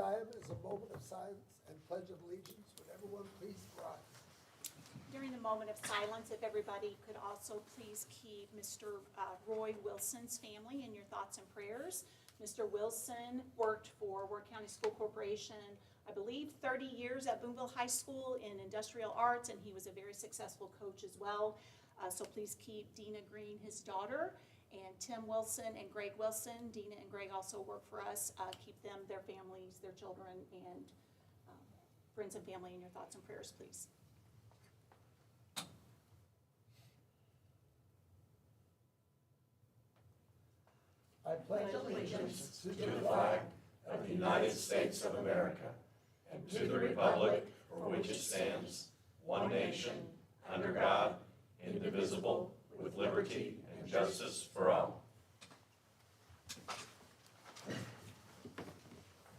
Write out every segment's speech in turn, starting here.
agenda item is a moment of silence and pledge of allegiance. Would everyone please rise? During the moment of silence, if everybody could also please keep Mr. Roy Wilson's family in your thoughts and prayers. Mr. Wilson worked for Warwick County School Corporation, I believe 30 years at Boonville High School in industrial arts, and he was a very successful coach as well. So please keep Dina Green, his daughter, and Tim Wilson and Greg Wilson. Dina and Greg also work for us. Keep them, their families, their children, and friends and family in your thoughts and prayers, please. I pledge allegiance to the flag of the United States of America and to the republic for which it stands, one nation, under God, indivisible, with liberty and justice for all.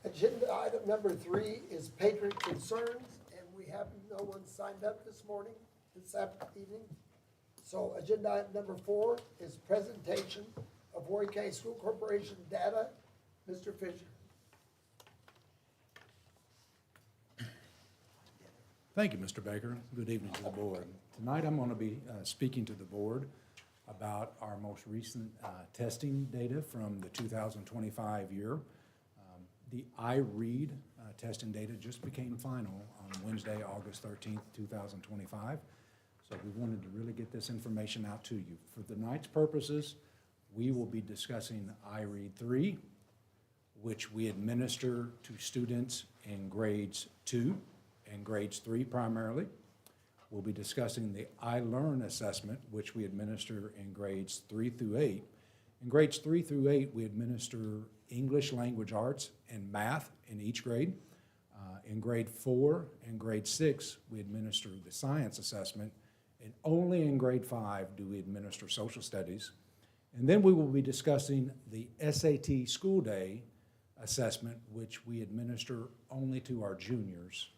Agenda item number 3 is patron concerns, and we have no one signed up this evening. So agenda item number 4 is presentation of Warwick County School Corporation data. Mr. Fisher. Thank you, Mr. Baker. Good evening to the board. Tonight I'm going to be speaking to the board about our most recent testing data from the 2025 year. The iRead testing data just became final on Wednesday, August 13th, 2025. So we wanted to really get this information out to you. For tonight's purposes, we will be discussing iRead 3, which we administer to students in grades 2 and grades 3 primarily. We'll be discussing the iLearn assessment, which we administer in grades 3 through 8. In grades 3 through 8, we administer English language arts and math in each grade. In grade 4 and grade 6, we administer the science assessment, and only in grade 5 do we administer social studies. And then we will be discussing the SAT school day assessment, which we administer only to our juniors,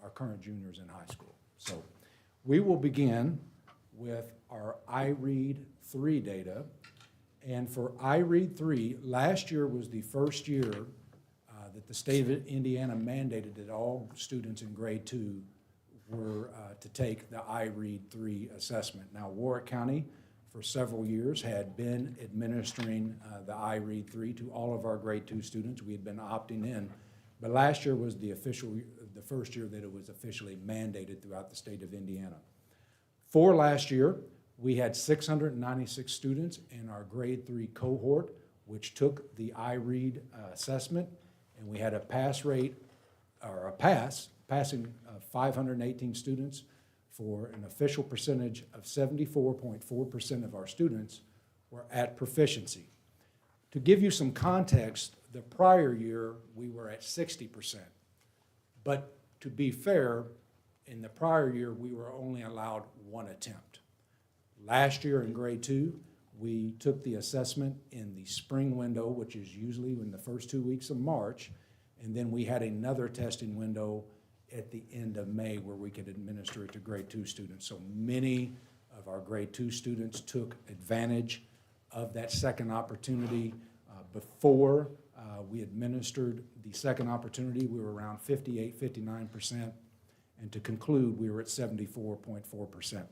our current juniors in high school. So we will begin with our iRead 3 data. And for iRead 3, last year was the first year that the state of Indiana mandated that all students in grade 2 were to take the iRead 3 assessment. Now, Warwick County, for several years, had been administering the iRead 3 to all of our grade 2 students. We had been opting in, but last year was the first year that it was officially mandated throughout the state of Indiana. For last year, we had 696 students in our grade 3 cohort, which took the iRead assessment, and we had a passing of 518 students, for an official percentage of 74.4% of our students were at proficiency. To give you some context, the prior year we were at 60%. But to be fair, in the prior year we were only allowed one attempt. Last year in grade 2, we took the assessment in the spring window, which is usually in the first 2 weeks of March, and then we had another testing window at the end of May where we could administer it to grade 2 students. So many of our grade 2 students took advantage of that second opportunity. Before we administered the second opportunity, we were around 58, 59%, and to conclude, we were at 74.4%.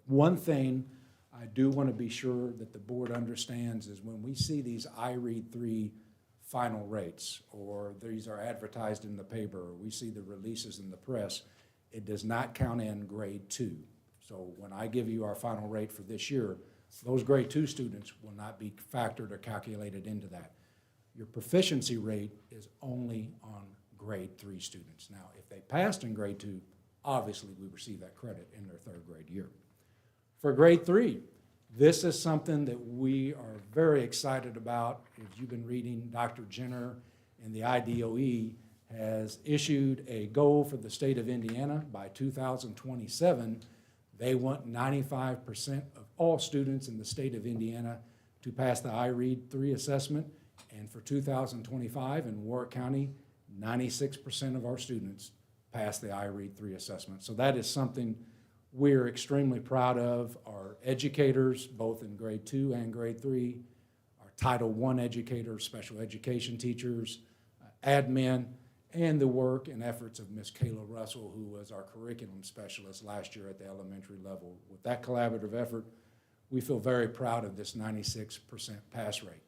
One thing I do want to be sure that the board understands is when we see these iRead 3 final rates, or these are advertised in the paper, or we see the releases in the press, it does not count in grade 2. So when I give you our final rate for this year, those grade 2 students will not be factored or calculated into that. Your proficiency rate is only on grade 3 students. Now, if they passed in grade 2, obviously we receive that credit in their 3rd grade year. For grade 3, this is something that we are very excited about. If you've been reading, Dr. Jenner and the IDOE has issued a goal for the state of Indiana. By 2027, they want 95% of all students in the state of Indiana to pass the iRead 3 assessment. And for 2025 in Warwick County, 96% of our students passed the iRead 3 assessment. So that is something we're extremely proud of. Our educators, both in grade 2 and grade 3, our Title I educators, special education teachers, admin, and the work and efforts of Ms. Kayla Russell, who was our curriculum specialist last year at the elementary level. With that collaborative effort, we feel very proud of this 96% pass rate.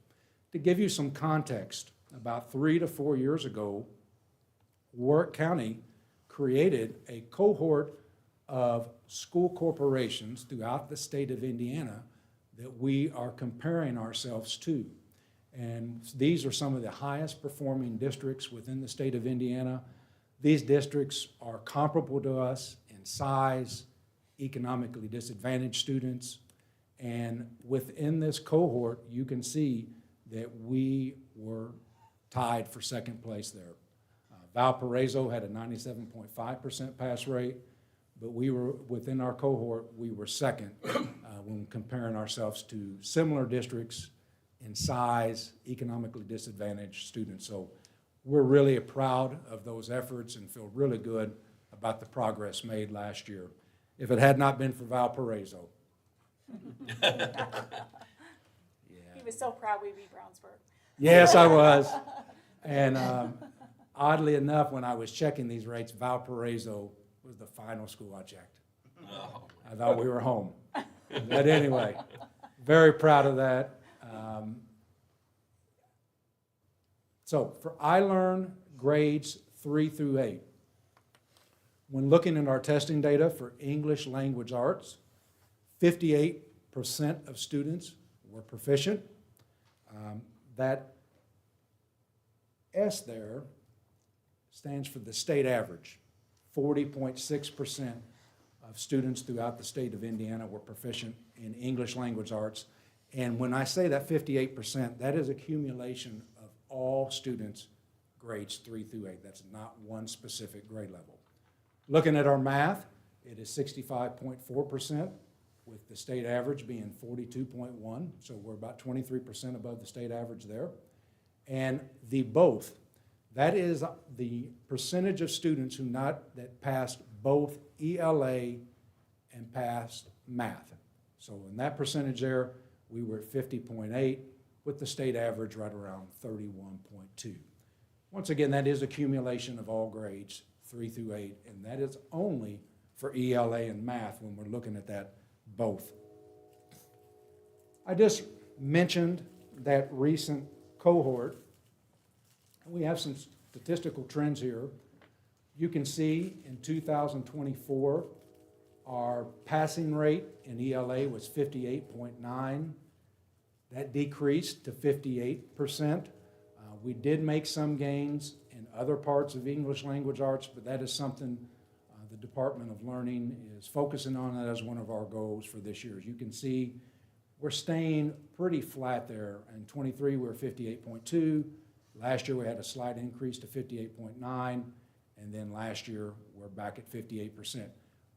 To give you some context, about 3 to 4 years ago, Warwick County created a cohort of school corporations throughout the state of Indiana that we are comparing ourselves to. And these are some of the highest performing districts within the state of Indiana. These districts are comparable to us in size, economically disadvantaged students, and within this cohort, you can see that we were tied for second place there. Valparaiso had a 97.5% pass rate, but we were, within our cohort, we were second when comparing ourselves to similar districts in size, economically disadvantaged students. So we're really proud of those efforts and feel really good about the progress made last year. If it had not been for Valparaiso. He was so proud we beat Brownsburg. Yes, I was. And oddly enough, when I was checking these rates, Valparaiso was the final school I checked. I thought we were home. But anyway, very proud of that. So for iLearn grades 3 through 8, when looking at our testing data for English language arts, 58% of students were proficient. That S there stands for the state average. 40.6% of students throughout the state of Indiana were proficient in English language arts. And when I say that 58%, that is accumulation of all students grades 3 through 8. That's not one specific grade level. Looking at our math, it is 65.4%, with the state average being 42.1, so we're about 23% above the state average there. And the both, that is the percentage of students that passed both ELA and passed math. So in that percentage there, we were at 50.8, with the state average right around 31.2. Once again, that is accumulation of all grades 3 through 8, and that is only for ELA and math when we're looking at that both. I just mentioned that recent cohort. We have some statistical trends here. You can see in 2024, our passing rate in ELA was 58.9. That decreased to 58%. We did make some gains in other parts of English language arts, but that is something the Department of Learning is focusing on that as one of our goals for this year. As you can see, we're staying pretty flat there. In 23, we were 58.2. Last year, we had a slight increase to 58.9. And then last year, we're back at 58%.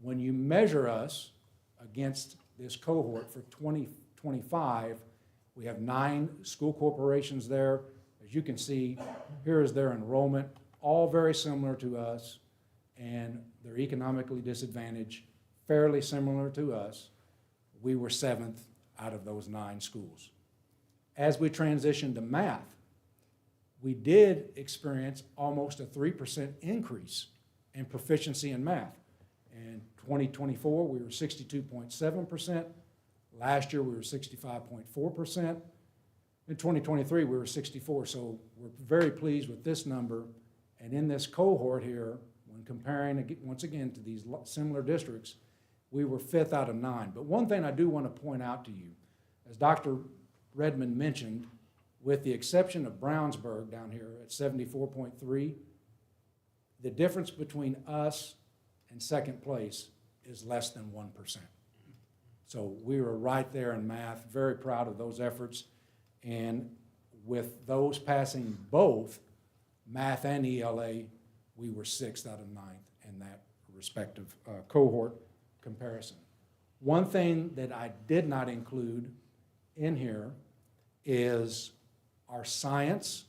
When you measure us against this cohort for 2025, we have 9 school corporations there. As you can see, here is their enrollment, all very similar to us, and they're economically disadvantaged, fairly similar to us. We were 7th out of those 9 schools. As we transitioned to math, we did experience almost a 3% increase in proficiency in math. In 2024, we were 62.7%. Last year, we were 65.4%. In 2023, we were 64%. So we're very pleased with this number. And in this cohort here, when comparing, once again, to these similar districts, we were 5th out of 9. But one thing I do want to point out to you, as Dr. Redmond mentioned, with the exception of Brownsburg down here at 74.3, the difference between us and second place is less than 1%. So we were right there in math, very proud of those efforts. And with those passing both math and ELA, we were 6th out of 9th in that respective cohort comparison. One thing that I did not include in here is our science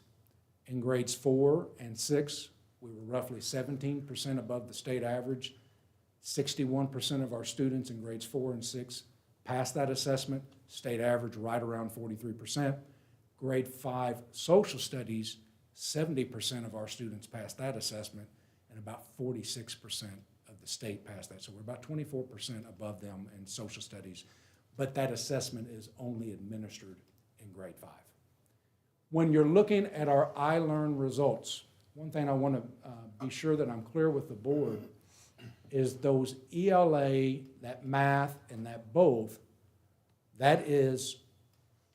in grades 4 and 6. We were roughly 17% above the state average. 61% of our students in grades 4 and 6 passed that assessment, state average right around 43%. Grade 5 social studies, 70% of our students passed that assessment, and about 46% of the state passed that. So we're about 24% above them in social studies, but that assessment is only administered in grade 5. When you're looking at our iLearn results, one thing I want to be sure that I'm clear with the board is those ELA, that math, and that both, that is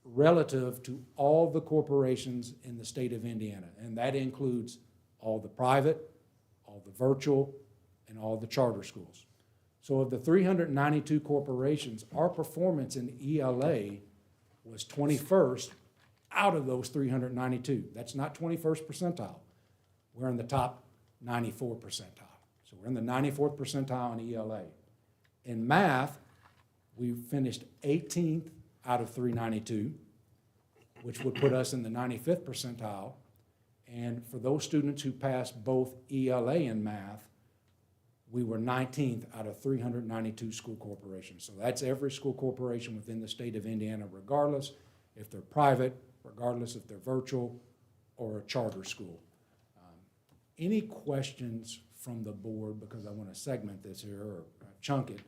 relative to all the corporations in the state of Indiana, and that includes all the private, all the virtual, and all the charter schools. So of the 392 corporations, our performance in ELA was 21st out of those 392. That's not 21st percentile. We're in the top 94 percentile. So we're in the 94th percentile in ELA. In math, we finished 18th out of 392, which would put us in the 95th percentile. And for those students who passed both ELA and math, we were 19th out of 392 school corporations. So that's every school corporation within the state of Indiana, regardless if they're private, regardless if they're virtual or a charter school. Any questions from the board, because I want to segment this here or chunk it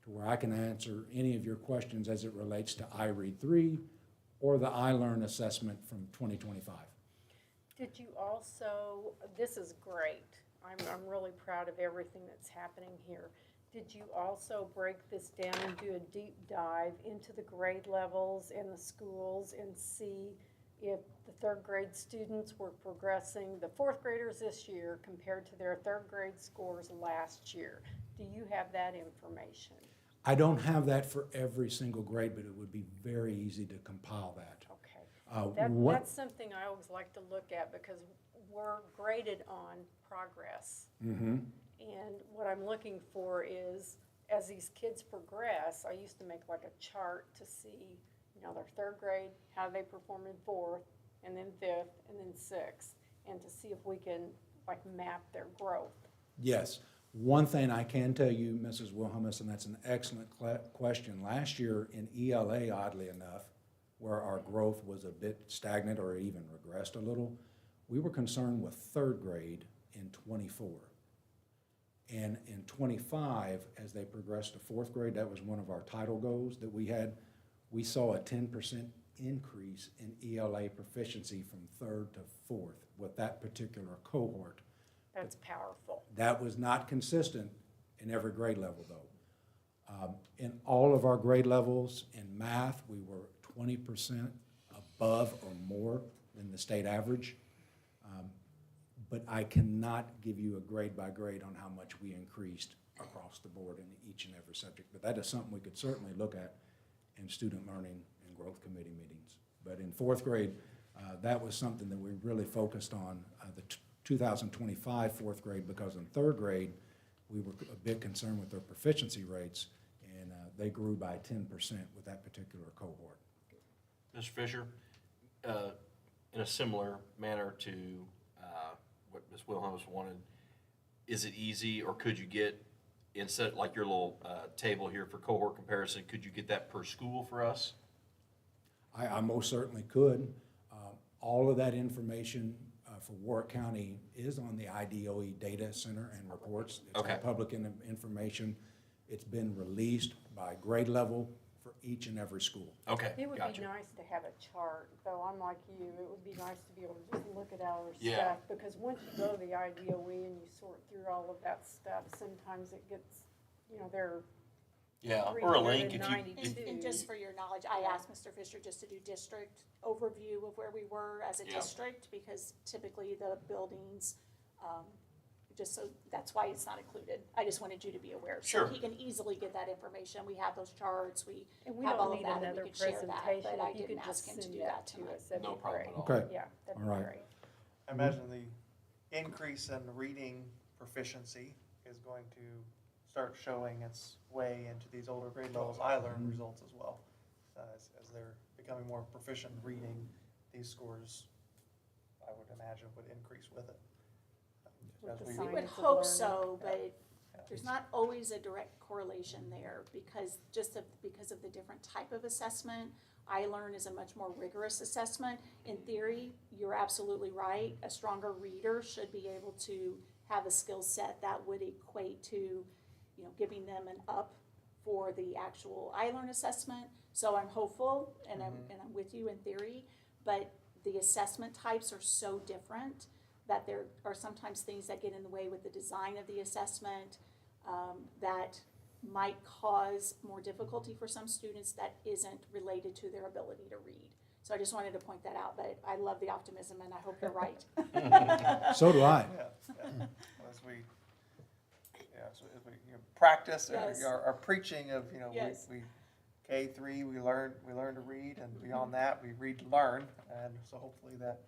to where I can answer any of your questions as it relates to iRead 3 or the iLearn assessment from 2025. Did you also, this is great, I'm really proud of everything that's happening here. Did you also break this down and do a deep dive into the grade levels and the schools and see if the third grade students were progressing, the fourth graders this year compared to their third grade scores last year? Do you have that information? I don't have that for every single grade, but it would be very easy to compile that. Okay. That's something I always like to look at because we're graded on progress. Mm-hmm. And what I'm looking for is, as these kids progress, I used to make like a chart to see, their third grade, how they perform in fourth, and then fifth, and then sixth, and to see if we can like map their growth. Yes. One thing I can tell you, Mrs. Wilhelmus, and that's an excellent question. Last year in ELA, oddly enough, where our growth was a bit stagnant or even regressed a little, we were concerned with third grade in 24. And in 25, as they progressed to fourth grade, that was one of our title goals that we had. We saw a 10% increase in ELA proficiency from third to fourth with that particular cohort. That's powerful. That was not consistent in every grade level, though. In all of our grade levels in math, we were 20% above or more than the state average. But I cannot give you a grade by grade on how much we increased across the board in each and every subject. But that is something we could certainly look at in student learning and growth committee meetings. But in fourth grade, that was something that we really focused on the 2025 fourth grade, because in third grade, we were a bit concerned with their proficiency rates, and they grew by 10% with that particular cohort. Mr. Fisher, in a similar manner to what Ms. Wilhelmus wanted, is it easy, or could you get, instead, like your little table here for cohort comparison, could you get that per school for us? I most certainly could. All of that information for Warwick County is on the IDOE Data Center and reports. It's Okay. all public information. It's been released by grade level for each and every school. Okay, It would gotcha. be nice to have a chart, though I'm like you, it would be nice to be able to just look at our Yeah. stuff, because once you go to the IDOE and you sort through all of that stuff, sometimes it gets, they're Yeah, or a link if you, 392. And just for your knowledge, I asked Mr. Fisher just to do district overview of where we were as a Yeah. district, because typically the buildings, just so, that's why it's not included. I just wanted you to be aware. Sure. So he can easily get that information. We have those charts, we And we have all don't of need that, and another we could share that, presentation, but I if you didn't could ask just him to send do that that to tonight. us, that'd No be problem great. at all. Okay. Yeah, that'd All be right. great. I imagine the increase in reading proficiency is going to start showing its way into these older grade levels, iLearn results as well. As they're becoming more proficient in reading, these scores, I would imagine, would increase with it. With As the we- We science would of hope learning. so, but Yeah. there's not always a direct correlation there, because of the different type of assessment. iLearn is a much more rigorous assessment. In theory, you're absolutely right. A stronger reader should be able to have a skill set that would equate to, you know, giving them an up for the actual iLearn assessment. So I'm hopeful, and I'm with you in theory, but the assessment types are so different that there are sometimes things that get in the way with the design of the assessment that might cause more difficulty for some students that isn't related to their ability to read. So I just wanted to point that out, but I love the optimism and I hope you're right. So do I. As we, so as we practice Yes. our preaching of, Yes. we K3, we learn to read, and beyond that, we read to learn, and so hopefully that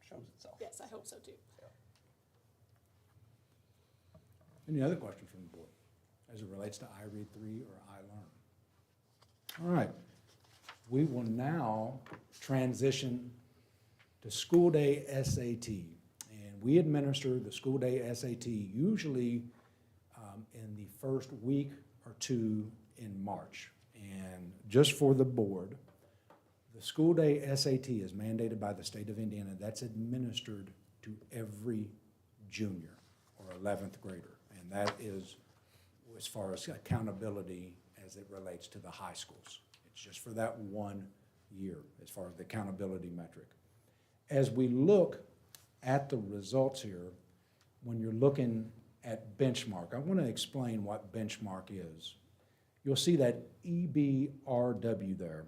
shows itself. Yes, I hope so too. Any other questions from the board as it relates to iRead3 or iLearn? All right. We will now transition to school day SAT. And we administer the school day SAT usually in the first week or two in March. And just for the board, the school day SAT is mandated by the state of Indiana. That's administered to every junior or 11th grader. And that is as far as accountability as it relates to the high schools. It's just for that 1 year as far as the accountability metric. As we look at the results here, when you're looking at benchmark, I want to explain what benchmark is. You'll see that EBRW there,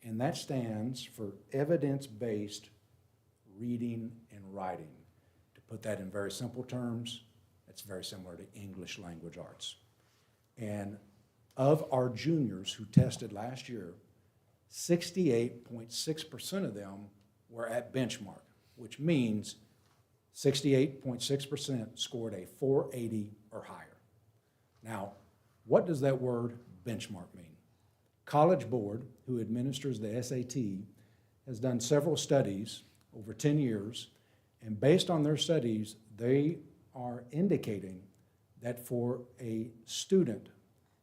and that stands for evidence-based reading and writing. To put that in very simple terms, it's very similar to English language arts. And of our juniors who tested last year, 68.6% of them were at benchmark, which means 68.6% scored a 480 or higher. Now, what does that word benchmark mean? College Board, who administers the SAT, has done several studies over 10 years, and based on their studies, they are indicating that for a student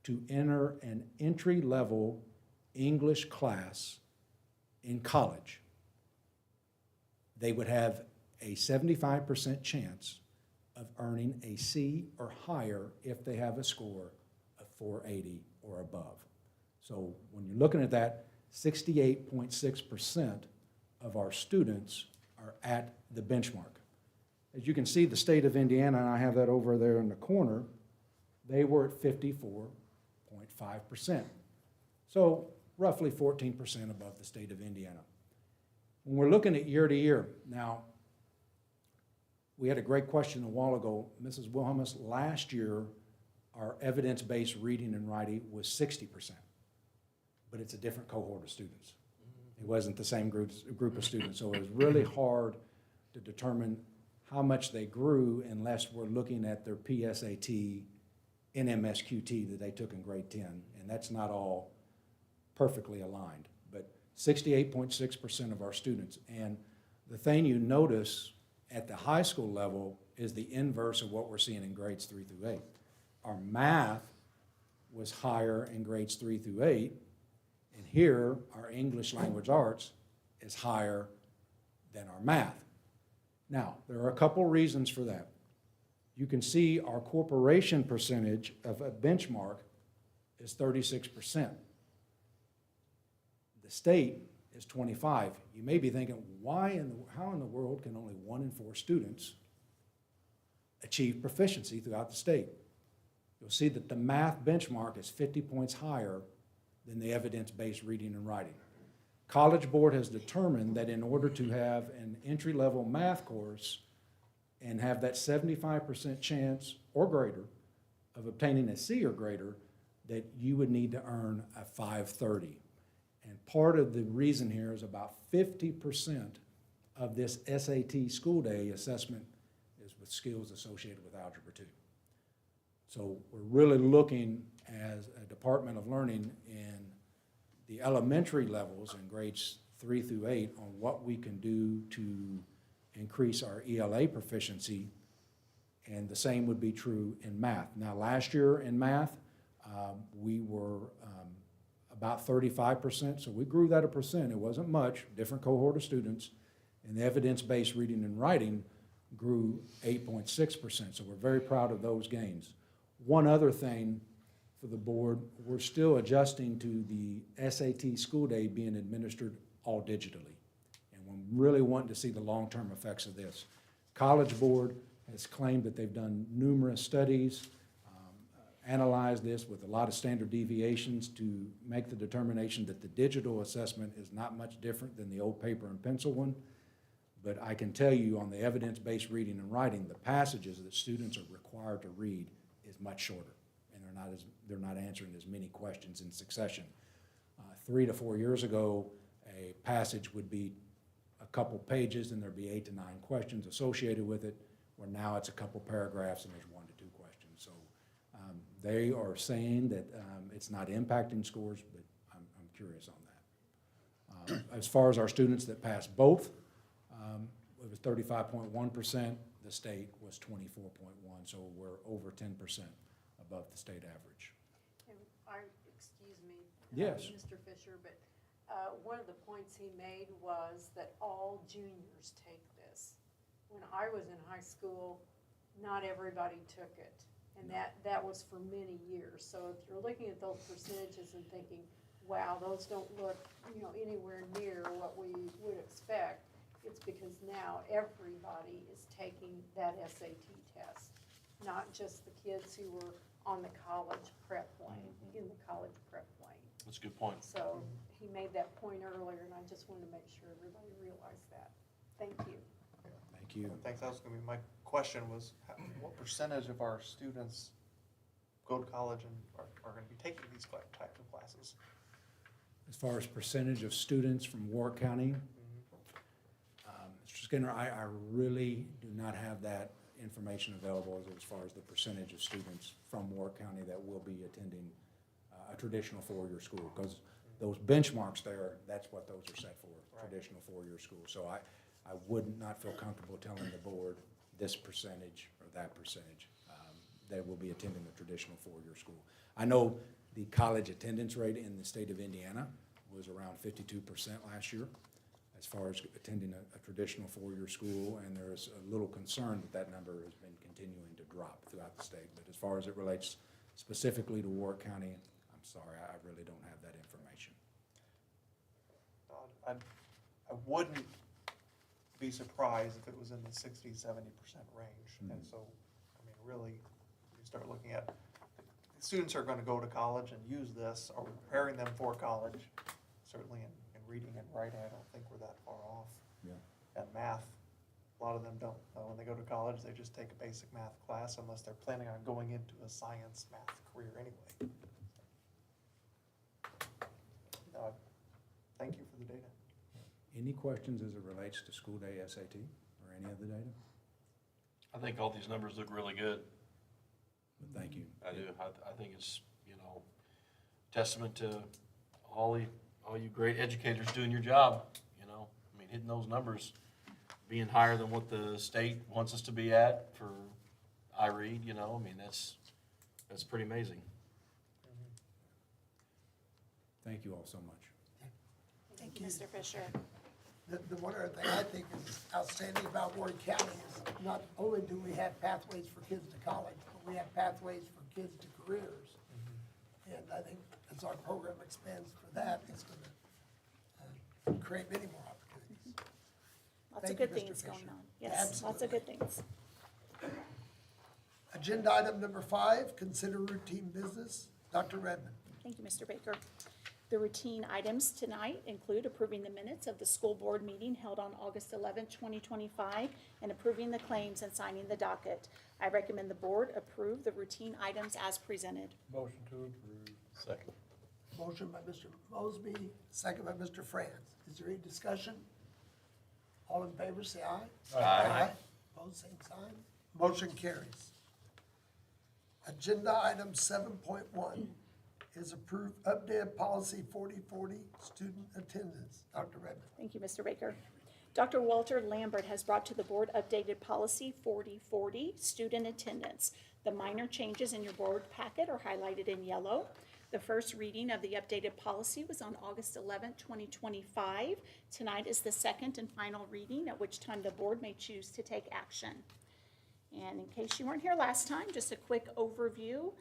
to enter an entry-level English class in college, they would have a 75% chance of earning a C or higher if they have a score of 480 or above. So when you're looking at that, 68.6% of our students are at the benchmark. As you can see, the state of Indiana, and I have that over there in the corner, they were at 54.5%. So roughly 14% above the state of Indiana. When we're looking at year to year, now, we had a great question a while ago. Mrs. Wilhelmus, last year, our evidence-based reading and writing was 60%, but it's a different cohort of students. It wasn't the same group of students, so it was really hard to determine how much they grew unless we're looking at their PSAT and MSQT that they took in grade 10, and that's not all perfectly aligned, but 68.6% of our students. And the thing you notice at the high school level is the inverse of what we're seeing in grades 3 through 8. Our math was higher in grades 3 through 8, and here our English language arts is higher than our math. Now, there are a couple reasons for that. You can see our corporation percentage of a benchmark is 36%. The state is 25. You may be thinking, how in the world can only 1 in 4 students achieve proficiency throughout the state? You'll see that the math benchmark is 50 points higher than the evidence-based reading and writing. College Board has determined that in order to have an entry-level math course and have that 75% chance or greater of obtaining a C or greater, that you would need to earn a 530. And part of the reason here is about 50% of this SAT school day assessment is with skills associated with Algebra 2. So we're really looking as a Department of Learning in the elementary levels in grades 3 through 8 on what we can do to increase our ELA proficiency, and the same would be true in math. Now, last year in math, we were about 35%, so we grew that a percent. It wasn't much, different cohort of students. And the evidence-based reading and writing grew 8.6%, so we're very proud of those gains. One other thing for the board, we're still adjusting to the SAT school day being administered all digitally. And we're really wanting to see the long-term effects of this. College Board has claimed that they've done numerous studies, analyzed this with a lot of standard deviations to make the determination that the digital assessment is not much different than the old paper and pencil one. But I can tell you on the evidence-based reading and writing, the passages that students are required to read is much shorter. And they're not answering as many questions in succession. 3 to 4 years ago, a passage would be a couple pages and there'd be 8 to 9 questions associated with it, where now it's a couple paragraphs and there's 1 to 2 questions. So they are saying that it's not impacting scores, but I'm curious on that. As far as our students that passed both, it was 35.1%. The state was 24.1%, so we're over 10% above the state average. And excuse me. Yes. Mr. Fisher, but one of the points he made was that all juniors take this. When I was in high school, not everybody took it. And that was for many years. So if you're looking at those percentages and thinking, wow, those don't look, anywhere near what we would expect, it's because now everybody is taking that SAT test, not just the kids who were on the college prep lane, in the college prep lane. That's a good point. So he made that point earlier, and I just wanted to make sure everybody realized that. Thank you. Thank you. Thanks, that was gonna be, my question was, what percentage of our students go to college and are gonna be taking these types of classes? As far as percentage of students from Warwick County, Mr. Skinner, I really do not have that information available as far as the percentage of students from Warwick County that will be attending a traditional four-year school, because those benchmarks there, that's what those are set for, Right. traditional four-year school. So I would not feel comfortable telling the board this percentage or that percentage that will be attending the traditional four-year school. I know the college attendance rate in the state of Indiana was around 52% last year as far as attending a traditional four-year school, and there's a little concern that number has been continuing to drop throughout the state. But as far as it relates specifically to Warwick County, I'm sorry, I really don't have that information. I wouldn't be surprised if it was in the 60–70% range. And so, I mean, really, you start looking at, the students are gonna go to college and use this, or preparing them for college, certainly in reading and writing, I don't think we're that far off. Yeah. And math, a lot of them don't, when they go to college, they just take a basic math class unless they're planning on going into a science math career anyway. Thank you for the data. Any questions as it relates to school day SAT or any of the data? I think all these numbers look really good. But thank you. I do. I think it's, testament to all you great educators doing your job, I mean, hitting those numbers, being higher than what the state wants us to be at for iRead, I mean, that's pretty amazing. Thank you all so much. Thank you, Mr. Fisher. The one other thing I think is outstanding about Warren County is not only do we have pathways for kids to college, but we have pathways for kids to careers. And I think as our program expands for that, it's gonna create many more opportunities. Lots of Thank you, good Mr. things going Fisher. on. Yes, lots of good things. Agenda item number 5, consider routine business. Dr. Redmond. Thank you, Mr. Baker. The routine items tonight include approving the minutes of the school board meeting held on August 11, 2025, and approving the claims and signing the docket. I recommend the board approve the routine items as presented. Motion to approve. Second. Motion by Mr. Mosby, second by Mr. Franz. Is there any discussion? All in favor, say aye. Aye. Opposed, same sign. Motion carries. Agenda item 7.1 is approved updated policy 4040, student attendance. Dr. Redmond. Thank you, Mr. Baker. Dr. Walter Lambert has brought to the board updated policy 4040, student attendance. The minor changes in your board packet are highlighted in yellow. The first reading of the updated policy was on August 11th, 2025. Tonight is the second and final reading, at which time the board may choose to take action. And in case you weren't here last time, just a quick overview.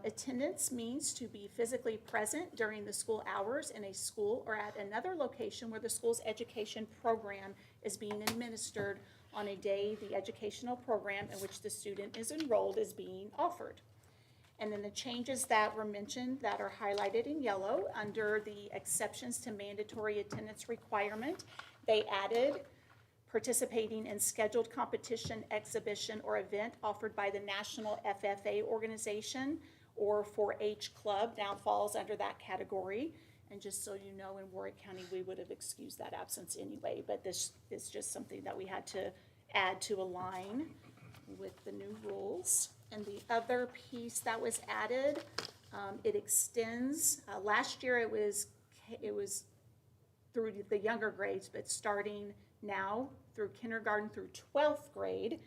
Attendance means to be physically present during the school hours in a school or at another location where the school's education program is being administered on a day the educational program in which the student is enrolled is being offered. And then the changes that were mentioned that are highlighted in yellow under the exceptions to mandatory attendance requirement, they added participating in scheduled competition, exhibition, or event offered by the National FFA organization or 4-H club now falls under that category. And just so you know, in Warwick County, we would have excused that absence anyway, but this is just something that we had to add to align with the new rules. And the other piece that was added, it extends, last year it was through the younger grades, but starting now through kindergarten through 12th grade,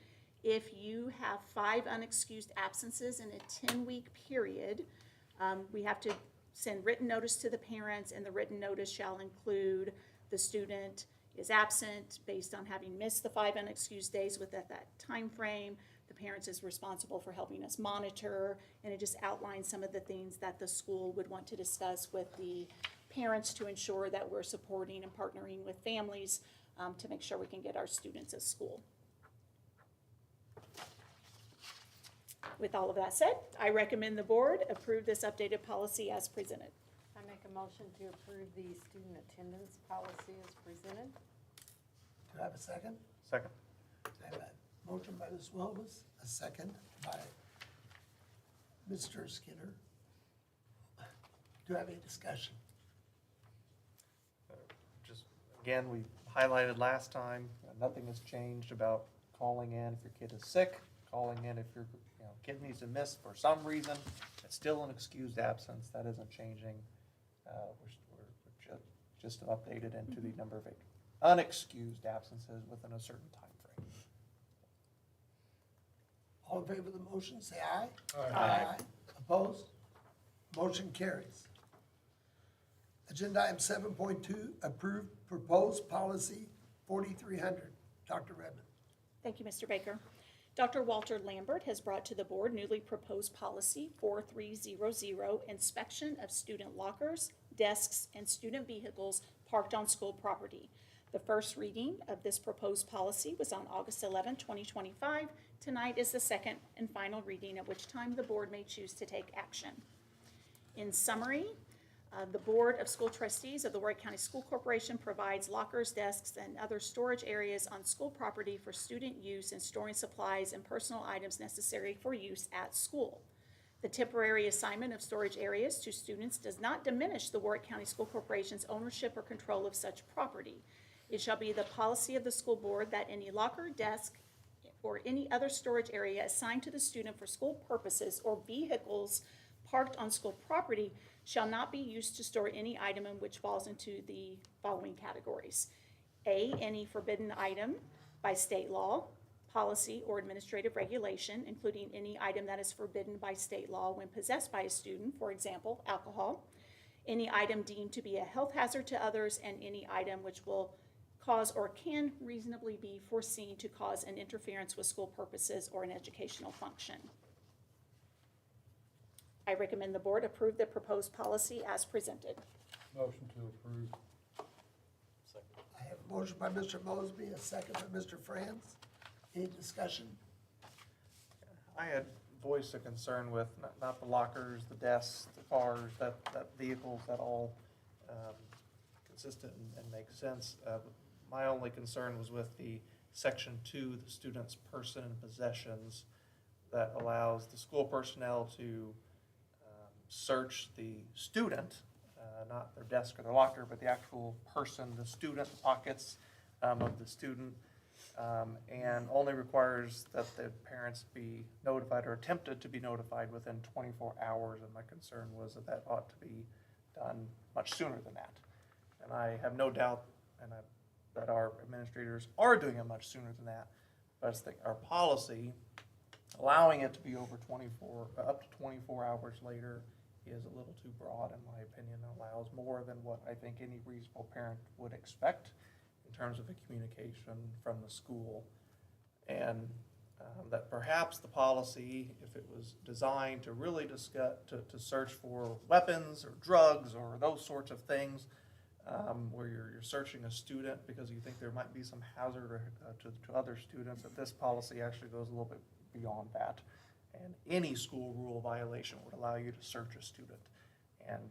if you have 5 unexcused absences in a 10-week period, we have to send written notice to the parents, and the written notice shall include the student is absent based on having missed the 5 unexcused days within that time frame. The parents is responsible for helping us monitor, and it just outlines some of the things that the school would want to discuss with the parents to ensure that we're supporting and partnering with families to make sure we can get our students at school. With all of that said, I recommend the board approve this updated policy as presented. I make a motion to approve the student attendance policy as presented. Do I have a second? Second. I have a motion by Ms. Willis, a second by Mr. Skinner. Do I have any discussion? Just, again, we highlighted last time, nothing has changed about calling in if your kid is sick, calling in if your kid needs to miss for some reason. It's still an excused absence. That isn't changing. We're just updated into the number of unexcused absences within a certain time frame. All in favor of the motion, say aye. Aye. Opposed? Motion carries. Agenda item 7.2, approved proposed policy 4300. Dr. Redmond. Thank you, Mr. Baker. Dr. Walter Lambert has brought to the board newly proposed policy 4300, inspection of student lockers, desks, and student vehicles parked on school property. The first reading of this proposed policy was on August 11, 2025. Tonight is the second and final reading, at which time the board may choose to take action. In summary, the Board of School Trustees of the Warwick County School Corporation provides lockers, desks, and other storage areas on school property for student use in storing supplies and personal items necessary for use at school. The temporary assignment of storage areas to students does not diminish the Warwick County School Corporation's ownership or control of such property. It shall be the policy of the school board that any locker, desk, or any other storage area assigned to the student for school purposes or vehicles parked on school property shall not be used to store any item in which falls into the following categories. A, any forbidden item by state law, policy, or administrative regulation, including any item that is forbidden by state law when possessed by a student, for example, alcohol. Any item deemed to be a health hazard to others, and any item which will cause or can reasonably be foreseen to cause an interference with school purposes or an educational function. I recommend the board approve the proposed policy as presented. Motion to approve. I have a motion by Mr. Mosby, a second by Mr. Franz. Any discussion? I had voiced a concern with not the lockers, the desks, the cars, that vehicles, that all consistent and make sense. My only concern was with the section 2, the student's person and possessions, that allows the school personnel to search the student, not their desk or their locker, but the actual person, the student, the pockets of the student, and only requires that the parents be notified or attempted to be notified within 24 hours. And my concern was that that ought to be done much sooner than that. And I have no doubt that our administrators are doing it much sooner than that. But I just think our policy, allowing it to be over up to 24 hours later, is a little too broad, in my opinion, and allows more than what I think any reasonable parent would expect in terms of the communication from the school. And that perhaps the policy, if it was designed to really discuss, to search for weapons or drugs or those sorts of things, where you're searching a student because you think there might be some hazard to other students, that this policy actually goes a little bit beyond that. And any school rule violation would allow you to search a student and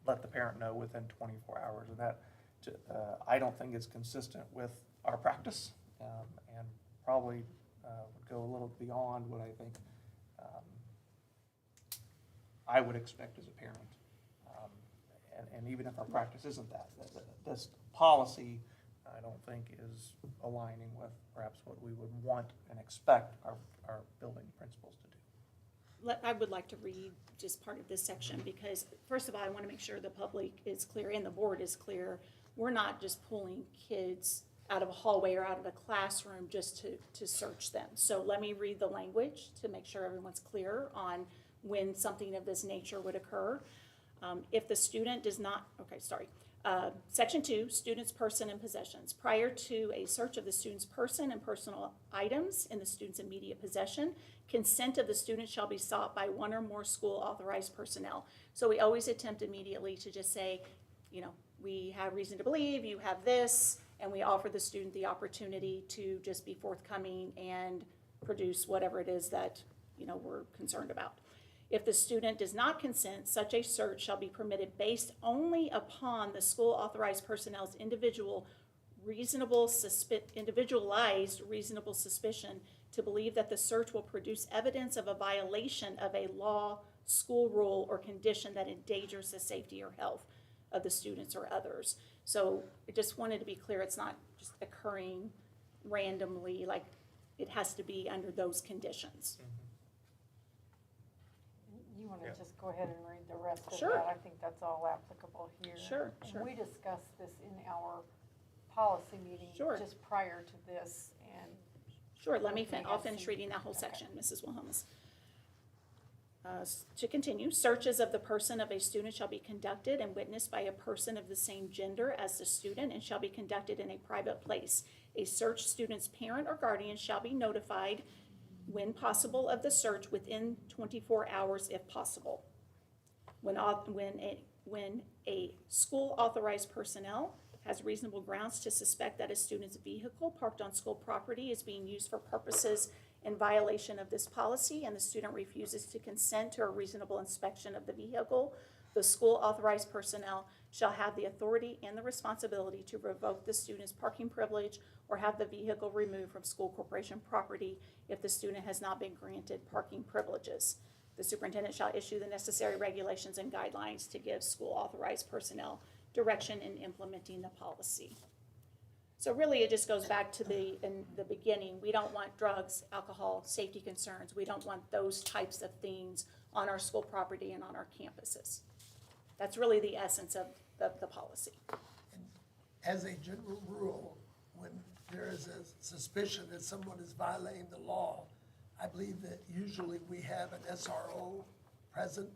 let the parent know within 24 hours. And that, I don't think is consistent with our practice, and probably would go a little beyond what I think I would expect as a parent. And even if our practice isn't that, this policy, I don't think is aligning with perhaps what we would want and expect our building principals to do. I would like to read just part of this section, because first of all, I want to make sure the public is clear and the board is clear. We're not just pulling kids out of a hallway or out of a classroom just to search them. So let me read the language to make sure everyone's clear on when something of this nature would occur. If the student does not, Section 2, student's person and possessions. Prior to a search of the student's person and personal items in the student's immediate possession, consent of the student shall be sought by one or more school authorized personnel. So we always attempt immediately to just say, we have reason to believe you have this, and we offer the student the opportunity to just be forthcoming and produce whatever it is that, we're concerned about. If the student does not consent, such a search shall be permitted based only upon the school authorized personnel's individualized reasonable suspicion to believe that the search will produce evidence of a violation of a law, school rule, or condition that endangers the safety or health of the students or others. So I just wanted to be clear, it's not just occurring randomly, like it has to be under those conditions. You want to Yeah. just go ahead and read the rest of Sure. that? I think that's all applicable here. Sure, And sure. we discussed this in our policy meeting Sure. just prior to this, and Sure, I'll have finish some- reading that whole okay. section, Mrs. Wilhelmus. To continue, searches of the person of a student shall be conducted and witnessed by a person of the same gender as the student and shall be conducted in a private place. A searched student's parent or guardian shall be notified when possible of the search within 24 hours if possible. When a school authorized personnel has reasonable grounds to suspect that a student's vehicle parked on school property is being used for purposes in violation of this policy and the student refuses to consent to a reasonable inspection of the vehicle, the school authorized personnel shall have the authority and the responsibility to revoke the student's parking privilege or have the vehicle removed from school corporation property if the student has not been granted parking privileges. The superintendent shall issue the necessary regulations and guidelines to give school authorized personnel direction in implementing the policy. So really, it just goes back to in the beginning, we don't want drugs, alcohol, safety concerns. We don't want those types of things on our school property and on our campuses. That's really the essence of the policy. As a general rule, when there is a suspicion that someone is violating the law, I believe that usually we have an SRO present.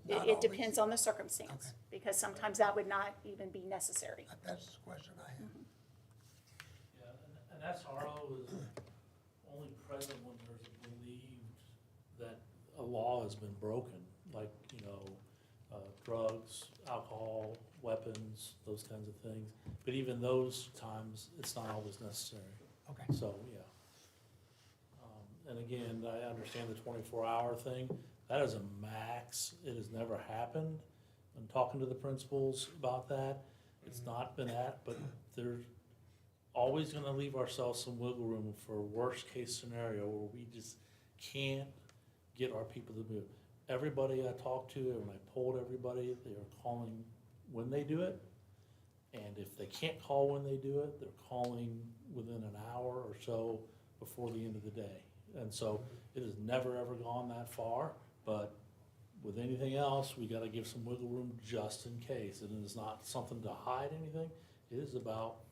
Not It always. depends on the circumstance, Okay. because sometimes that would not even be necessary. That's the question I have. Yeah, an SRO is only present when there's believed that a law has been broken, like, drugs, alcohol, weapons, those kinds of things. But even those times, it's not always necessary. Okay. So, yeah. And again, I understand the 24-hour thing. That is a max. It has never happened. I'm talking to the principals about that. It's not been but there's always gonna leave ourselves some wiggle room for a worst-case scenario where we just can't get our people to move. Everybody I talked to, when I polled everybody, they are calling when they do it. And if they can't call when they do it, they're calling within an hour or so before the end of the day. And so it has never, ever gone that far, but with anything else, we gotta give some wiggle room just in case. And it is not something to hide anything. It is about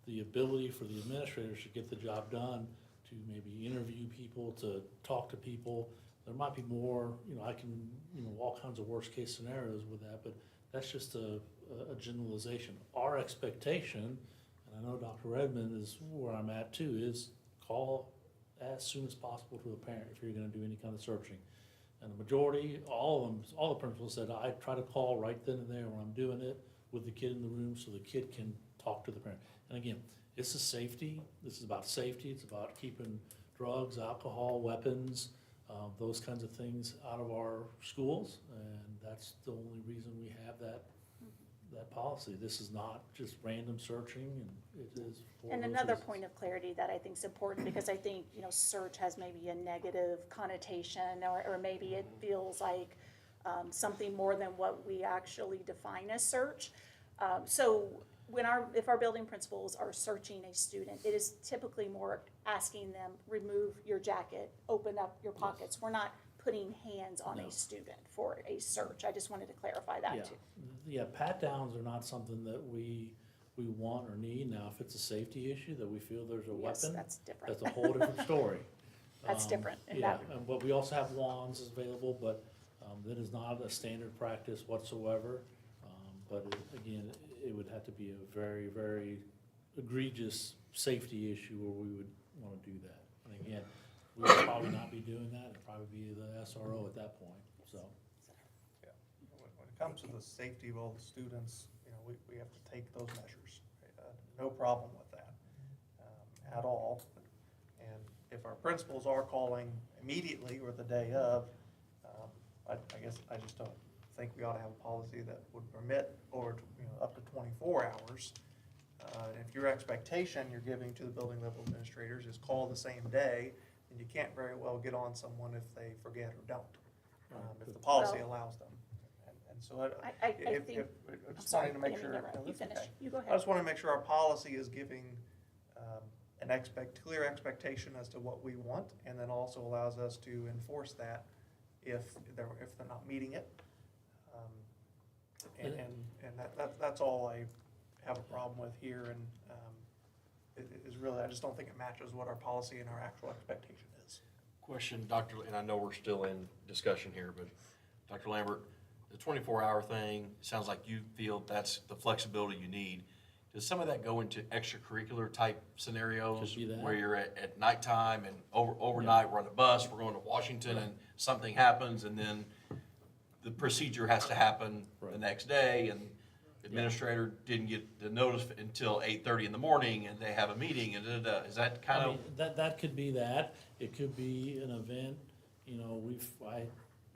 the ability for the administrators to get the job done, to maybe interview people, to talk to people, There might be more, I can, all kinds of worst-case scenarios with that, but that's just a generalization. Our expectation, and I know Dr. Redmond is where I'm at too, is call as soon as possible to a parent if you're gonna do any kind of searching. And the majority, all the principals said, I try to call right then and there when I'm doing it with the kid in the room so the kid can talk to the parent. And again, this is safety, this is about safety, it's about keeping drugs, alcohol, weapons, those kinds of things out of our schools, and that's the only reason we have that policy. This is not just random searching, and it is for And those another reasons. point of clarity that I think is important, because I think, search has maybe a negative connotation, or maybe it feels like something more than what we actually define as search. So if our building principals are searching a student, it is typically more asking them, remove your jacket, open up your pockets. We're not putting hands on No. a student for a search. I just wanted to clarify that Yeah, too. yeah, pat downs are not something that we want or need. Now, if it's a safety issue that we feel there's a Yes, weapon, that's different. that's a whole different story. That's different in Yeah, that- but we also have wands available, but that is not a standard practice whatsoever. But again, it would have to be a very, very egregious safety issue where we would want to do that. And again, we would probably not be doing that, it'd probably be the SRO at that point, so. Yeah. When it comes to the safety of all the students, we have to take those measures. No problem with that, at all. And if our principals are calling immediately or the day of, I guess I just don't think we ought to have a policy that would permit over, up to 24 hours. If your expectation you're giving to the building level administrators is call the same day, then you can't very well get on someone if they forget or don't, if the policy Well- allows them. And so I if, think, I I'm just sorry, wanted to make didn't sure. mean to interrupt. No, You that's finish. okay. You go I ahead. just want to make sure our policy is giving clear expectation as to what we want, and then also allows us to enforce that if they're not meeting it. And that's all I have a problem with here, and it is really, I just don't think it matches what our policy and our actual expectation is. Question, Dr., and I know we're still in discussion here, but Dr. Lambert, the 24-hour thing, sounds like you feel that's the flexibility you need. Does some of that go into extracurricular type scenarios? Could be that. Where you're at nighttime and overnight, we're on a bus, we're going to Washington, and something happens, and then the procedure has to happen the Right. next day, and the administrator didn't get the notice until 8:30 in the morning, and they have a meeting, and da-da-da. Is that kind I of? mean, that could be that. It could be an event, I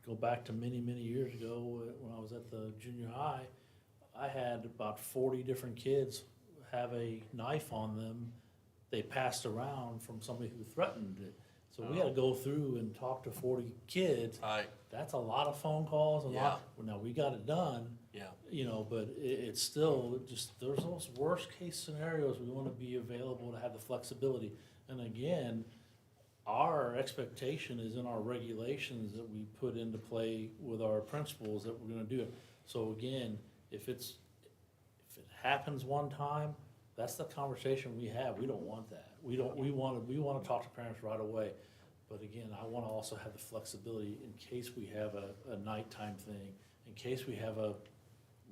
go back to many, many years ago when I was at the junior high. I had about 40 different kids have a knife on them. They passed around from somebody who threatened it. So we had to go through and talk to 40 kids. That's a lot of phone calls, Yeah. well, now we got it done. Yeah. But it's still just, there's those worst case scenarios, we wanna be available to have the flexibility. And again, our expectation is in our regulations that we put into play with our principals that we're gonna do it. So again, if it happens one time, that's the conversation we have, we don't want that. We wanna talk to parents right away. But again, I wanna also have the flexibility in case we have a nighttime thing, in case we have a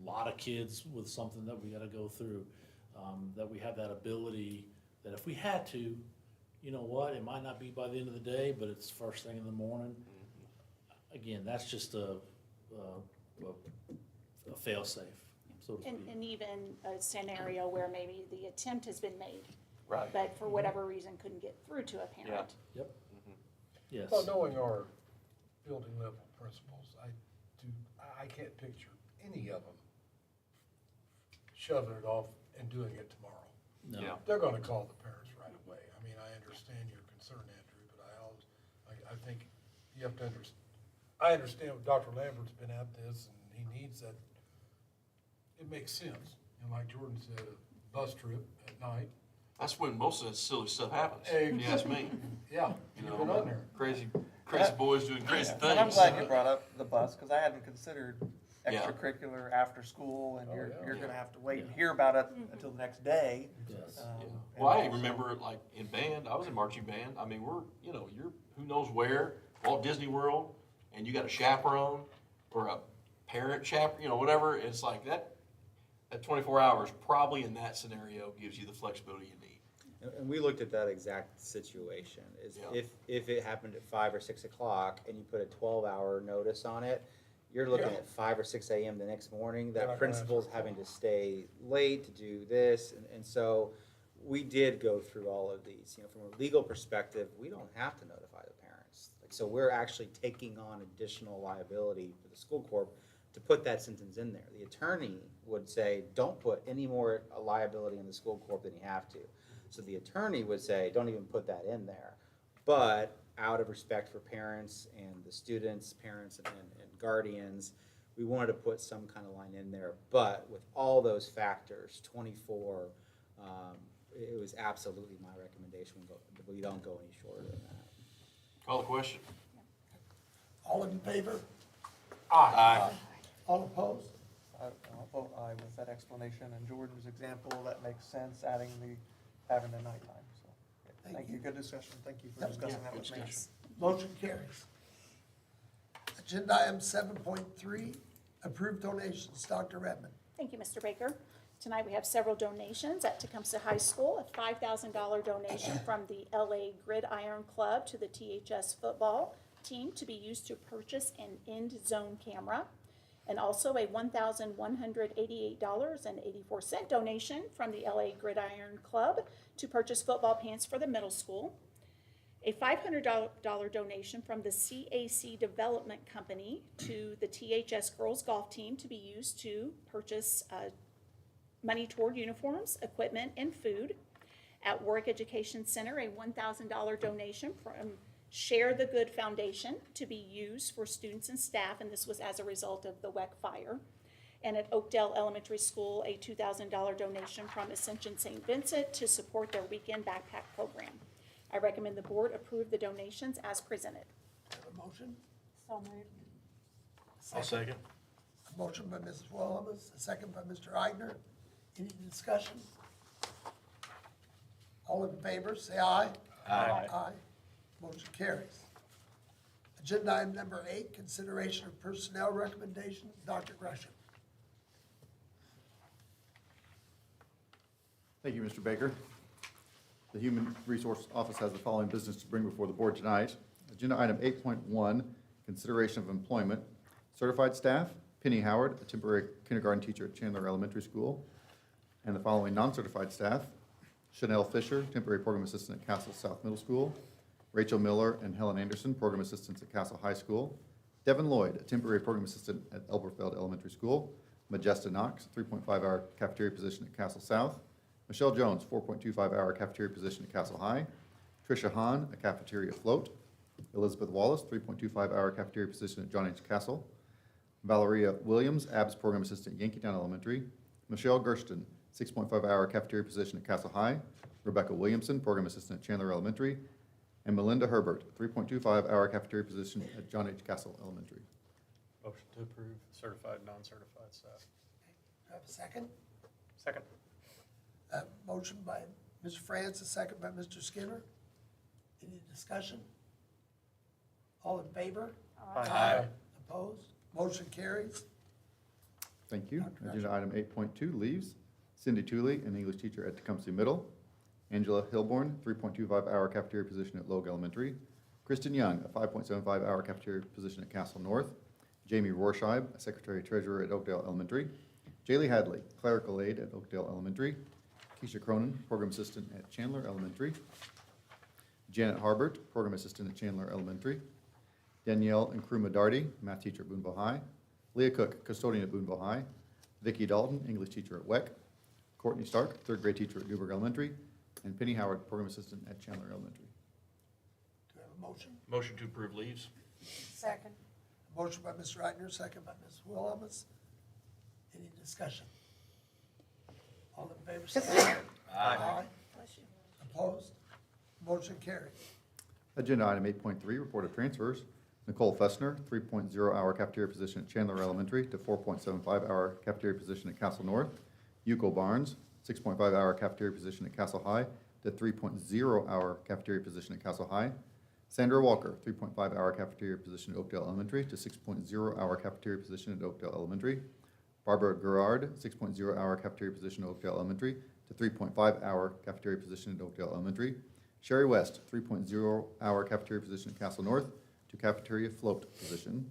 lot of kids with something that we gotta go through, that we have that ability, that if we had to, you know what, it might not be by the end of the day, but it's first thing in the morning. Again, that's just a fail-safe, so to speak. And even a scenario where maybe the attempt has been made, Right. but for whatever reason couldn't get through to a parent. Yep. Yes. Well, knowing our building level principals, I can't picture any of them shoving it off and doing it tomorrow. No. Yeah. They're gonna call the parents right away. I mean, I understand your concern, Andrew, but I think you have to I understand what Dr. Lambert's been at this, and he needs that. It makes sense, and like Jordan said, a bus trip at night, That's when most of that silly stuff happens, if you ask me. yeah, You keep know, it on there. crazy boys doing crazy And I'm things. glad you brought up the bus, because I hadn't considered Yeah. extracurricular after school, and Oh, you're yeah. gonna have to wait and Yeah. hear about it until the next day. Yes. Yeah. And Well, I also- remember like in band, I was in marching band. I mean, you're who knows where, Walt Disney World, and you got a chaperone or a parent chaperone, you know, whatever, it's like that 24 hours probably in that scenario gives you the flexibility you need. And we looked at that exact situation, is Yeah. if it happened at 5 or 6 o'clock and you put a 12-hour notice on it, you're looking Yeah. at 5 or 6 a.m. the next morning, They're that not gonna principal's answer. having to stay late to do this, and so we did go through all of these. You know, from a legal perspective, we don't have to notify the parents. Like, so we're actually taking on additional liability for the school corp to put that sentence in there. The attorney would say, don't put any more liability in the school corp than you have to. So the attorney would say, don't even put that in there. But out of respect for parents and the students, parents and guardians, we wanted to put some kind of line in there. But with all those factors, 24, it was absolutely my recommendation, we don't go any shorter than that. Call the question. All in favor? Aye. All opposed? I'll vote aye with that explanation, and Jordan's example, that makes sense, having the nighttime, so. Thank Thank you. you, good discussion, thank you for Yep. discussing Yeah, that good with me. discussion. Motion carries. Agenda item 7.3, approved donations. Dr. Redmond. Thank you, Mr. Baker. Tonight, we have several donations at Tecumseh High School, a $5,000 donation from the LA Gridiron Club to the THS football team to be used to purchase an end zone camera, and also a $1,188.84 donation from the LA Gridiron Club to purchase football pants for the middle school, a $500 donation from the CAC Development Company to the THS girls golf team to be used to purchase money toward uniforms, equipment, and food. At Warwick Education Center, a $1,000 donation from Share the Good Foundation to be used for students and staff, and this was as a result of the WEC fire. And at Oakdale Elementary School, a $2,000 donation from Ascension St. Vincent to support their weekend backpack program. I recommend the board approve the donations as presented. Have a motion? So moved. I'll second. A motion by Mrs. Wilhelmus, a second by Mr. Eigner. Any discussion? All in favor, say aye. Aye. Aye. Motion carries. Agenda item number 8, consideration of personnel recommendations. Dr. Gresham. Thank you, Mr. Baker. The Human Resource Office has the following business to bring before the board tonight. Agenda item 8.1, consideration of employment. Certified staff, Penny Howard, a temporary kindergarten teacher at Chandler Elementary School, and the following non-certified staff: Chanel Fisher, temporary program assistant at Castle South Middle School; Rachel Miller and Helen Anderson, program assistants at Castle High School; Devin Lloyd, a temporary program assistant at Elberfeld Elementary School; Majesta Knox, 3.5-hour cafeteria position at Castle South; Michelle Jones, 4.25-hour cafeteria position at Castle High; Tricia Hahn, a cafeteria float; Elizabeth Wallace, 3.25-hour cafeteria position at John H. Castle; Valeria Williams, ABS program assistant at Yankeetown Elementary; Michelle Gersten, 6.5-hour cafeteria position at Castle High; Rebecca Williamson, program assistant at Chandler Elementary; and Melinda Herbert, 3.25-hour cafeteria position at John H. Castle Elementary. Motion to approve certified, non-certified staff. Do I have a second? Second. Motion by Ms. France, a second by Mr. Skinner. Any discussion? All in favor? Aye. Opposed? Motion carries. Thank you. Dr. Agenda item 8.2, leaves. Cindy Tooley, an English teacher at Tecumseh Middle; Angela Hilborn, 3.25-hour cafeteria position at Logue Elementary; Kristen Young, a 5.75-hour cafeteria position at Castle North; Jamie Rorscheib, a secretary treasurer at Oakdale Elementary; Jaylee Hadley, clerical aide at Oakdale Elementary; Keisha Cronin, program assistant at Chandler Elementary; Janet Harbert, program assistant at Chandler Elementary; Danielle Nkrumah Darty, math teacher at Boonville High; Leah Cook, custodian at Boonville High; Vicki Dalton, English teacher at WEC; Courtney Stark, third grade teacher at Newburgh Elementary; and Penny Howard, program assistant at Chandler Elementary. Do I have a motion? Motion to approve leaves. Second. Motion by Mr. Eigner, second by Ms. Wilhelmus. Any discussion? All in favor, say aye. Aye. Bless you. Opposed? Motion carries. Agenda item 8.3, report of transfers. Nicole Fessner, 3.0-hour cafeteria position at Chandler Elementary to 4.75-hour cafeteria position at Castle North. Yuko Barnes, 6.5-hour cafeteria position at Castle High to 3.0-hour cafeteria position at Castle High. Sandra Walker, 3.5-hour cafeteria position at Oakdale Elementary to 6.0-hour cafeteria position at Oakdale Elementary. Barbara Gerard, 6.0-hour cafeteria position at Oakdale Elementary to 3.5-hour cafeteria position at Oakdale Elementary. Sherry West, 3.0-hour cafeteria position at Castle North to cafeteria float position.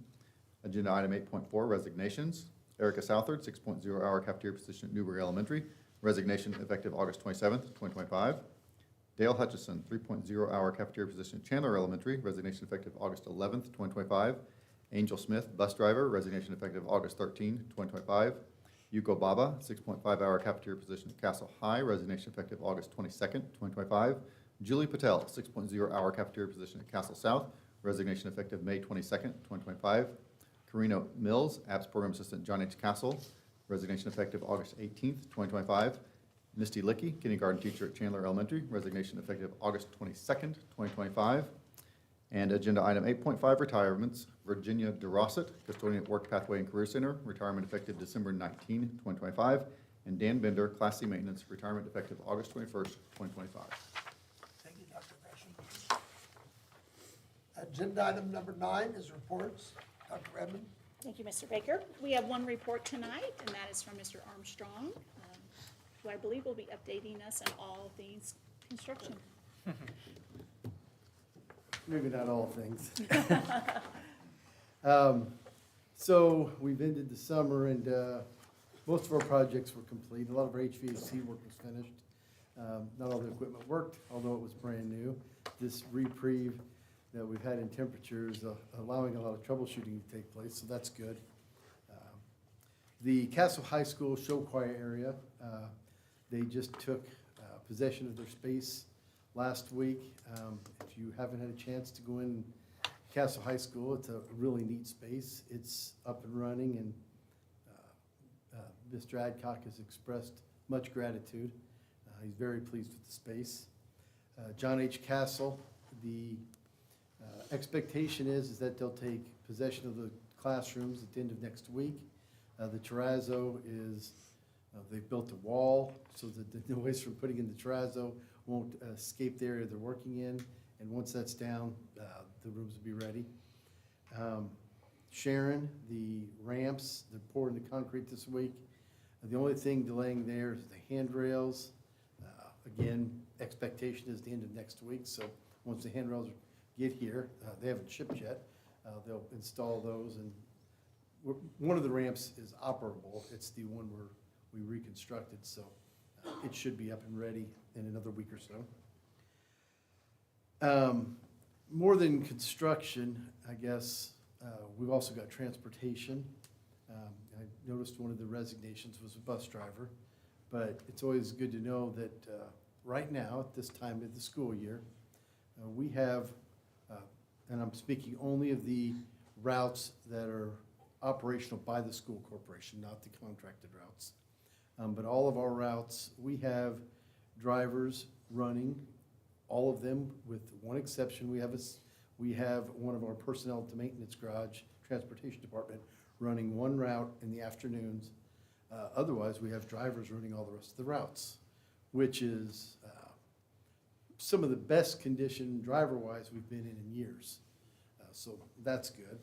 Agenda item 8.4, resignations. Erica Southard, 6.0-hour cafeteria position at Newbury Elementary, resignation effective August 27th, 2025. Dale Hutchison, 3.0-hour cafeteria position at Chandler Elementary, resignation effective August 11th, 2025. Angel Smith, bus driver, resignation effective August 13, 2025. Yuko Baba, 6.5-hour cafeteria position at Castle High, resignation effective August 22nd, 2025. Julie Patel, 6.0-hour cafeteria position at Castle South, resignation effective May 22nd, 2025. Karina Mills, APS program assistant, John H. Castle, resignation effective August 18th, 2025. Misty Licky, kindergarten teacher at Chandler Elementary, resignation effective August 22nd, 2025. And agenda item 8.5, retirements. Virginia DeRossett, custodian at Work Pathway and Career Center, retirement effective December 19, 2025. And Dan Bender, Class C maintenance, retirement effective August 21st, 2025. Thank you, Dr. Gresham. Agenda item number 9 is reports. Dr. Redmond. Thank you, Mr. Baker. We have one report tonight, and that is from Mr. Armstrong, who I believe will be updating us on all things construction. Maybe not all things. So we've ended the summer and most of our projects were complete. A lot of our HVAC work was finished. Not all the equipment worked, although it was brand new. This reprieve that we've had in temperatures allowing a lot of troubleshooting to take place, so that's good. The Castle High School show choir area, they just took possession of their space last week. If you haven't had a chance to go in Castle High School, it's a really neat space. It's up and running, and Mr. Adcock has expressed much gratitude. He's very pleased with the space. John H. Castle, the expectation is that they'll take possession of the classrooms at the end of next week. The terrazzo is, they've built a wall so that the noise from putting in the terrazzo won't escape the area they're working in. And once that's down, the rooms will be ready. Sharon, the ramps, they're pouring the concrete this week. The only thing delaying there is the handrails. Again, expectation is the end of next week. So once the handrails get here, they haven't shipped yet. They'll install those, and one of the ramps is operable. It's the one we reconstructed, so it should be up and ready in another week or so. More than construction, I guess, we've also got transportation. I noticed one of the resignations was a bus driver, but it's always good to know that right now, at this time of the school year, we have, and I'm speaking only of the routes that are operational by the school corporation, not the contracted routes. But all of our routes, we have drivers running, all of them with one exception. We have one of our personnel to maintenance garage, transportation department, running one route in the afternoons. Otherwise, we have drivers running all the rest of the routes, which is some of the best condition driver-wise we've been in years. So that's good.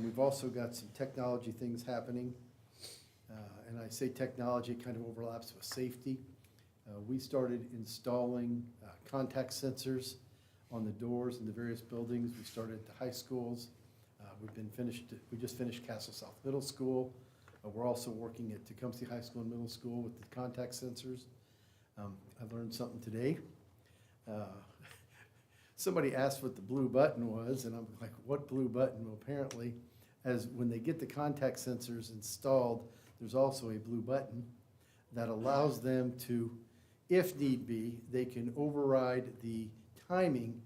We've also got some technology things happening. And I say technology, it kind of overlaps with safety. We started installing contact sensors on the doors in the various buildings. We started at the high schools. We just finished Castle South Middle School. We're also working at Tecumseh High School and Middle School with the contact sensors. I learned something today. Somebody asked what the blue button was, and I'm like, what blue button? Well, apparently, as when they get the contact sensors installed, there's also a blue button that allows them to, if need be, they can override the timing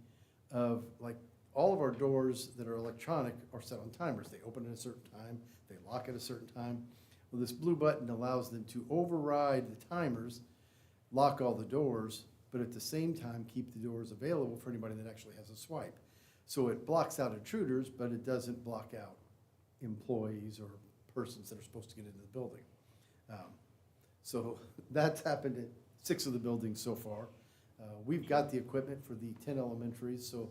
of, like, all of our doors that are electronic are set on timers. They open at a certain time, they lock at a certain time. Well, this blue button allows them to override the timers, lock all the doors, but at the same time keep the doors available for anybody that actually has a swipe. So it blocks out intruders, but it doesn't block out employees or persons that are supposed to get into the building. So that's happened at 6 of the buildings so far. We've got the equipment for the 10 elementaries, so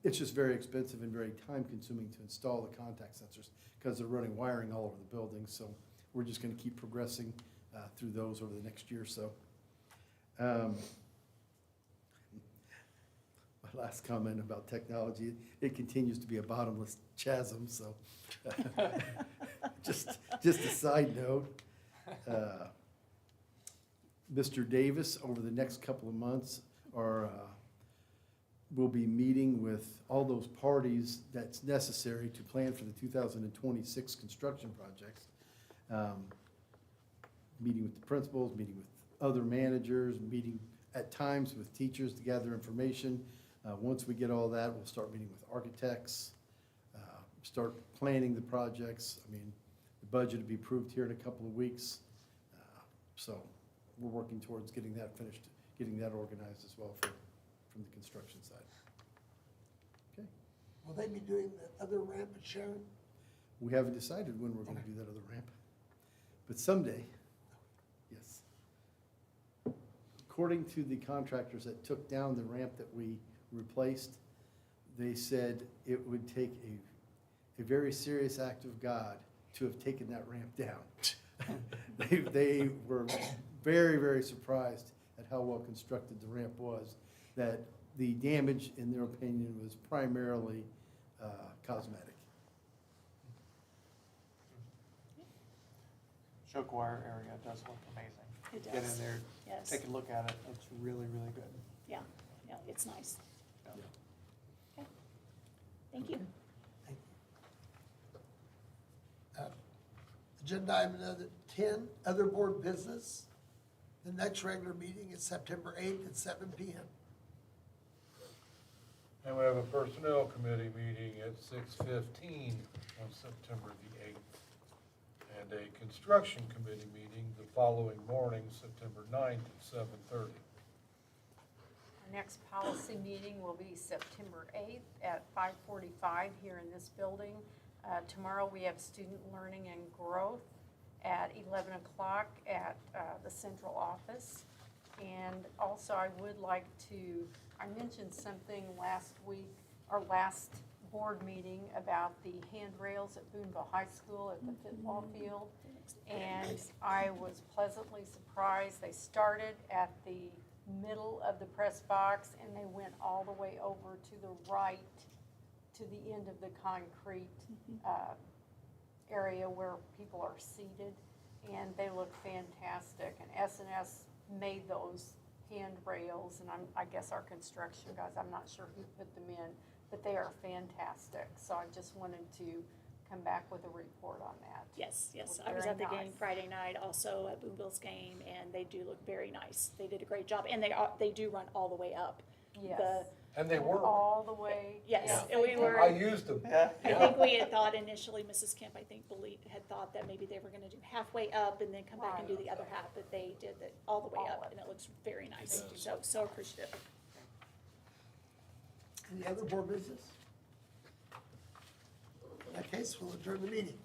It's just very expensive and very time-consuming to install the contact sensors because they're running wiring all over the building. So we're just going to keep progressing through those over the next year or so. My last comment about technology, it continues to be a bottomless chasm, so just a side note. Mr. Davis, over the next couple of months, will be meeting with all those parties that's necessary to plan for the 2026 construction projects. Meeting with the principals, meeting with other managers, meeting at times with teachers to gather information. Once we get all that, we'll start meeting with architects, start planning the projects. I mean, the budget will be approved here in a couple of weeks. So we're working towards getting that finished, getting that organized as well from the construction side. Okay. Will they be doing the other ramp at Sharon? We haven't decided when we're gonna do that other ramp, but someday, yes. According to the contractors that took down the ramp that we replaced, they said it would take a very serious act of God to have taken that ramp down. They were very, very surprised at how well constructed the ramp was, that the damage, in their opinion, was primarily cosmetic. Choke wire area does look amazing. It Get in does. there, Yes. take a look at it. It's really, really good. Yeah, it's nice. Yeah. Okay. Thank you. Agenda item another 10, other board business. The next regular meeting is September 8th at 7 p.m. And we have a personnel committee meeting at 6:15 on September the 8th. And a construction committee meeting the following morning, September 9th at 7:30. Our next policy meeting will be September 8th at 5:45 here in this building. Tomorrow we have student learning and growth at 11 o'clock at the central office. And also I would like to, I mentioned something last week, or last board meeting, about the handrails at Boonville High School at the football field. And I was pleasantly surprised. They started at the middle of the press box and they went all the way over to the right to the end of the concrete area where people are seated, and they look fantastic. And S&S made those handrails, and I guess our construction guys, I'm not sure who put them in, but they are fantastic. So I just wanted to come back with a report on that. Yes, yes, Look I was very at the game nice. Friday night, also at Boonville's game, and they do look very nice. They did a great job, and they do run all the way up. Yes. And they work. All the way. Yes, they we did. were- I used them. Yeah. I think we had thought initially, Mrs. Kemp, I think, had thought that maybe they were gonna do halfway up and then come back and do the other half, but they did it all the way up, and it looks very nice. So appreciative. Any other board business? In that case, we'll adjourn the meeting.